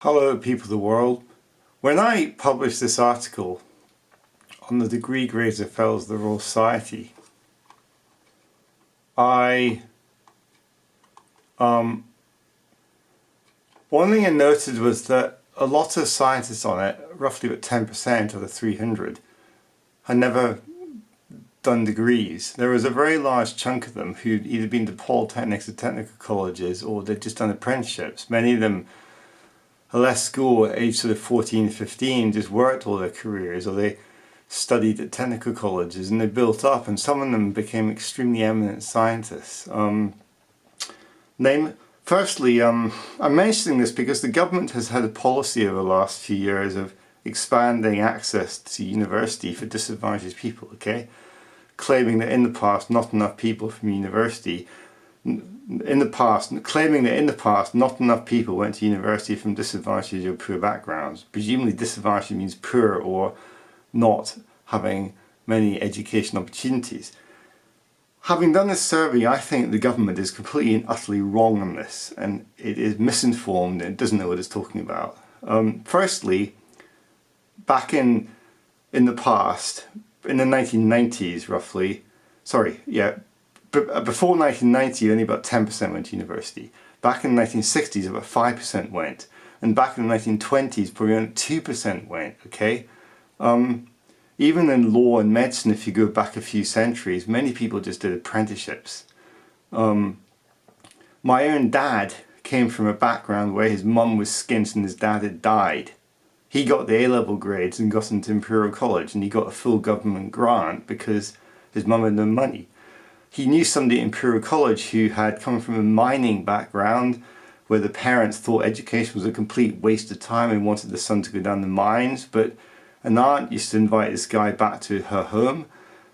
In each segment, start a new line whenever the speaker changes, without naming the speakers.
Hello people of the world. When I published this article on the degree grades of Fellows of the Royal Society, one thing I noted was that a lot of scientists on it, roughly about 10% of the 300, had never done degrees. There was a very large chunk of them who'd either been to polytechnics or technical colleges, or they'd just done apprenticeships. Many of them left school at age sort of 14, 15, just worked all their careers, or they studied at technical colleges and they built up, and some of them became extremely eminent scientists. Firstly, I'm mentioning this because the government has had a policy over the last few years of expanding access to university for disadvantaged people, okay? Claiming that in the past not enough people from university claiming that in the past not enough people went to university from disadvantaged or poor backgrounds. Presumably disadvantaged means poor or not having many education opportunities. Having done this survey, I think the government is completely and utterly wrong on this, and it is misinformed and it doesn't know what it's talking about. Firstly, back in the past, in the 1990s roughly, before 1990 only about 10% went to university. Back in the 1960s about 5% went, and back in the 1920s probably only 2% went, okay? Even in law and medicine, if you go back a few centuries, many people just did apprenticeships. My own dad came from a background where his mum was skint and his dad had died. He got the A-level grades and got into Imperial College, and he got a full government grant because his mum had no money. He knew somebody at Imperial College who had come from a mining background where the parents thought education was a complete waste of time and wanted the son to go down the mines, but an aunt used to invite this guy back to her home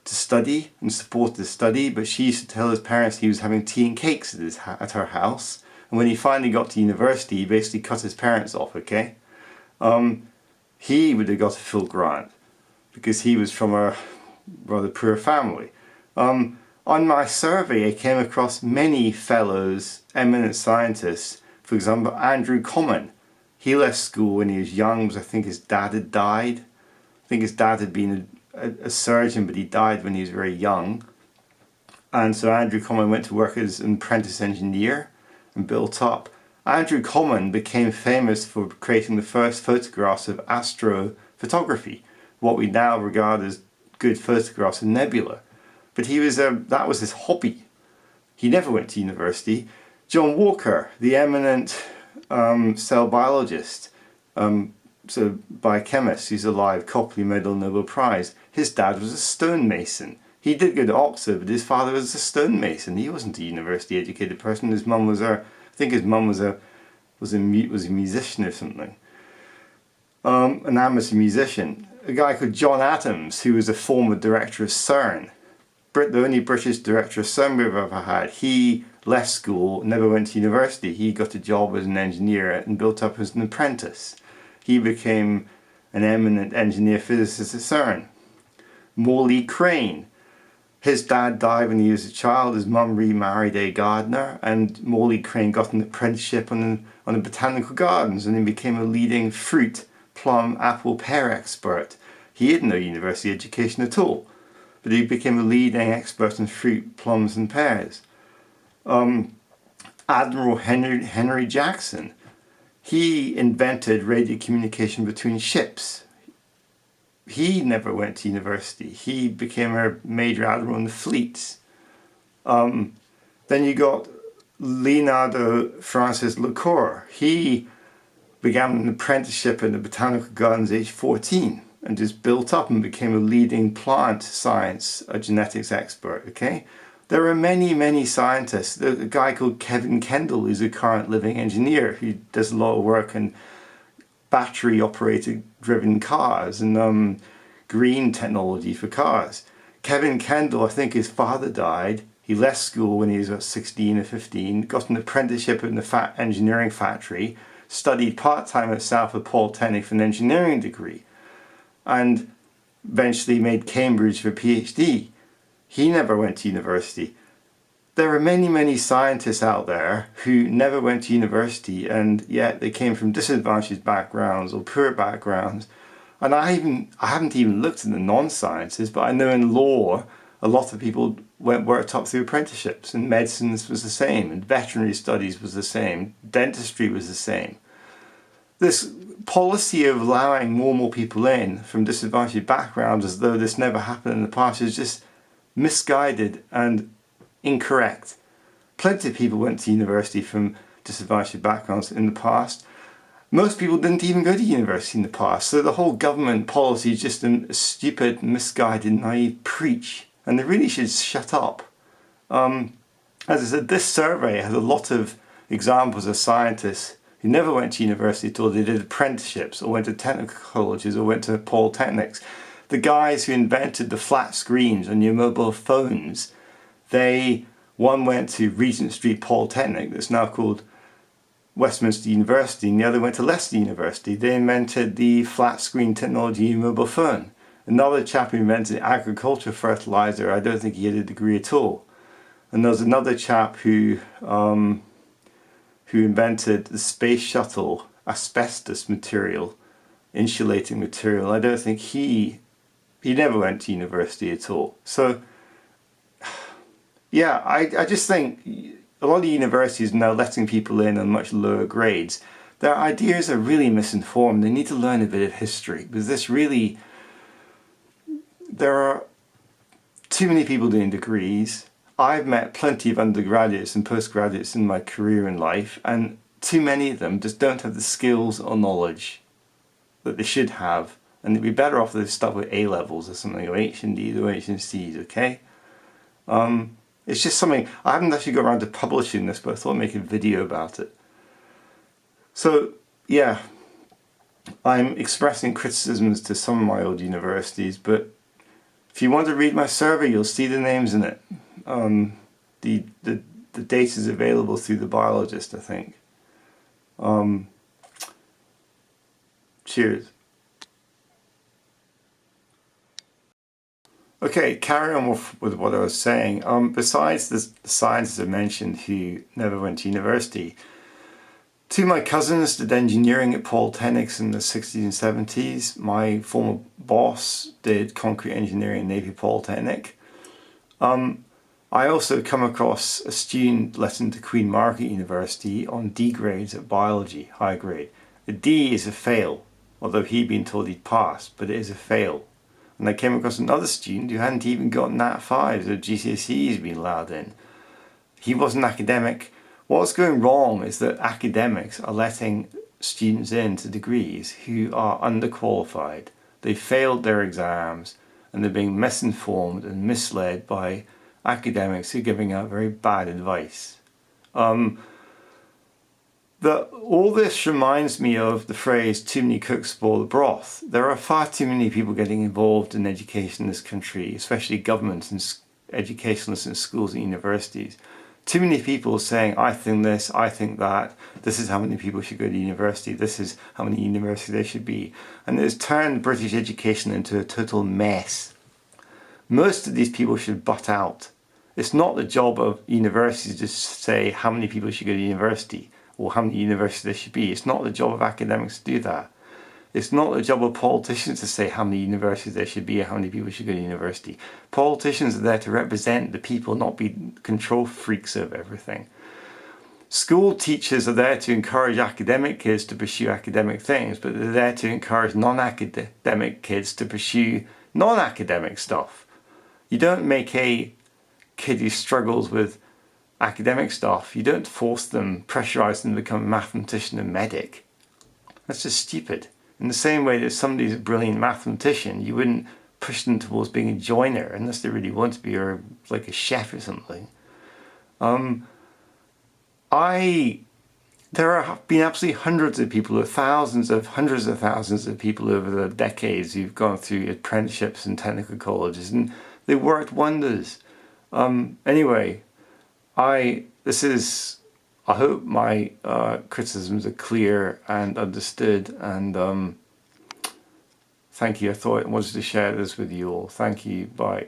to study and support his study, but she used to tell his parents he was having tea and cakes at her house, and when he finally got to university he basically cut his parents off, okay? He would have got a full grant because he was from a rather poor family. On my survey, I came across many fellows, eminent scientists. For example, Andrew Coleman. He left school when he was young because I think his dad had died. I think his dad had been a surgeon, but he died when he was very young. And so Andrew Coleman went to work as an apprentice engineer and built up. Andrew Coleman became famous for creating the first photographs of astrophotography, what we now regard as good photographs of nebula. But that was his hobby. He never went to university. John Walker, the eminent cell biologist, so biochemist, he's alive, Copley Medal, Nobel Prize. His dad was a stonemason. He did go to Oxford, but his father was a stonemason. He wasn't a university educated person. His mum was I think his mum was a musician or something, an amateur musician. A guy called John Adams, who was a former director of CERN. The only British director of CERN we've ever had. He left school, never went to university. He got a job as an engineer and built up as an apprentice. He became an eminent engineer physicist at CERN. Morley Crane. His dad died when he was a child. His mum remarried a gardener, and Morley Crane got an apprenticeship on the botanical gardens, and he became a leading fruit, plum, apple, pear expert. He had no university education at all, but he became a leading expert in fruit, plums and pears. Admiral Henry Jackson, he invented radio communication between ships. He never went to university. He became a major admiral in the fleets. Then you got Leonardo Francis Lecour. He began an apprenticeship in the botanical gardens at age 14. And just built up and became a leading plant science, a genetics expert, okay? There are many, many scientists. There's a guy called Kevin Kendall, who's a current living engineer, who does a lot of work in battery-operated driven cars and green technology for cars. Kevin Kendall, I think his father died. He left school when he was about 16 or 15, got an apprenticeship in the engineering factory, studied part-time at Salford Polytechnic for an engineering degree, and eventually made Cambridge for a PhD. He never went to university. there are many, many scientists out there who never went to university, and yet they came from disadvantaged backgrounds or poor backgrounds. And I haven't even looked at the non-sciences, but I know in law, a lot of people worked up through apprenticeships, and medicines was the same, and veterinary studies was the same, dentistry was the same. This policy of allowing normal people in from disadvantaged backgrounds as though this never happened in the past is just misguided and incorrect. Plenty of people went to university from disadvantaged backgrounds in the past. Most people didn't even go to university in the past, so the whole government policy is just a stupid, misguided, naive preach, and they really should shut up. As I said, this survey has a lot of examples of scientists who never went to university at all. They did apprenticeships or went to technical colleges or went to polytechnics. The guys who invented the flat screens on your mobile phones, one went to Regent Street Polytechnic, that's now called Westminster University, and the other went to Leicester University. They invented the flat screen technology in your mobile phone. Another chap who invented agriculture fertilizer, I don't think he had a degree at all. And there was another chap who invented the space shuttle asbestos material, insulating material. I don't think he never went to university at all. So yeah, I just think a lot of universities are now letting people in on much lower grades. Their ideas are really misinformed. They need to learn a bit of history, because there are too many people doing degrees. I've met plenty of undergraduates and postgraduates in my career in life, and too many of them just don't have the skills or knowledge that they should have, and they'd be better off if they stuck with A-levels or something, or H&Ds or H&Cs, okay? It's just something, I haven't actually got around to publishing this, but I thought I'd make a video about it. So, yeah, I'm expressing criticisms to some of my old universities, but if you want to read my survey, you'll see the names in it. The data is available through the biologist, I think. Cheers. Okay, carry on with what I was saying. Besides the scientists I mentioned who never went to university, two of my cousins did engineering at polytechnics in the 60s and 70s. My former boss did concrete engineering at Navy Polytechnic. I also come across a student let into Queen Margaret University on D grades at biology, high grade. A D is a fail, although he'd been told he'd pass, but it is a fail. And I came across another student who hadn't even got Nat 5s or GCSEs being allowed in. He wasn't academic. What's going wrong is that academics are letting students into degrees who are underqualified. They failed their exams and they're being misinformed and misled by academics who are giving out very bad advice. All this reminds me of the phrase, too many cooks spoil the broth. There are far too many people getting involved in education in this country, especially governments and educationalists in schools and universities. Too many people saying, I think this, I think that, this is how many people should go to university, this is how many universities there should be. And it's turned British education into a total mess. Most of these people should butt out. It's not the job of universities to say how many people should go to university or how many universities there should be. It's not the job of academics to do that. It's not the job of politicians to say how many universities there should be or how many people should go to university. Politicians are there to represent the people, not be control freaks of everything. School teachers are there to encourage academic kids to pursue academic things, but they're there to encourage non-academic kids to pursue non-academic stuff. You don't make a kid who struggles with academic stuff, you don't force them, pressurize them to become a mathematician and medic. That's just stupid. In the same way that if somebody's a brilliant mathematician, you wouldn't push them towards being a joiner unless they really want to be, or like a chef or something. There have been absolutely hundreds of people, or hundreds of thousands of people over the decades who've gone through apprenticeships and technical colleges, and they worked wonders. Anyway, I hope my criticisms are clear and understood, and thank you. I thought I wanted to share this with you all. Thank you. Bye.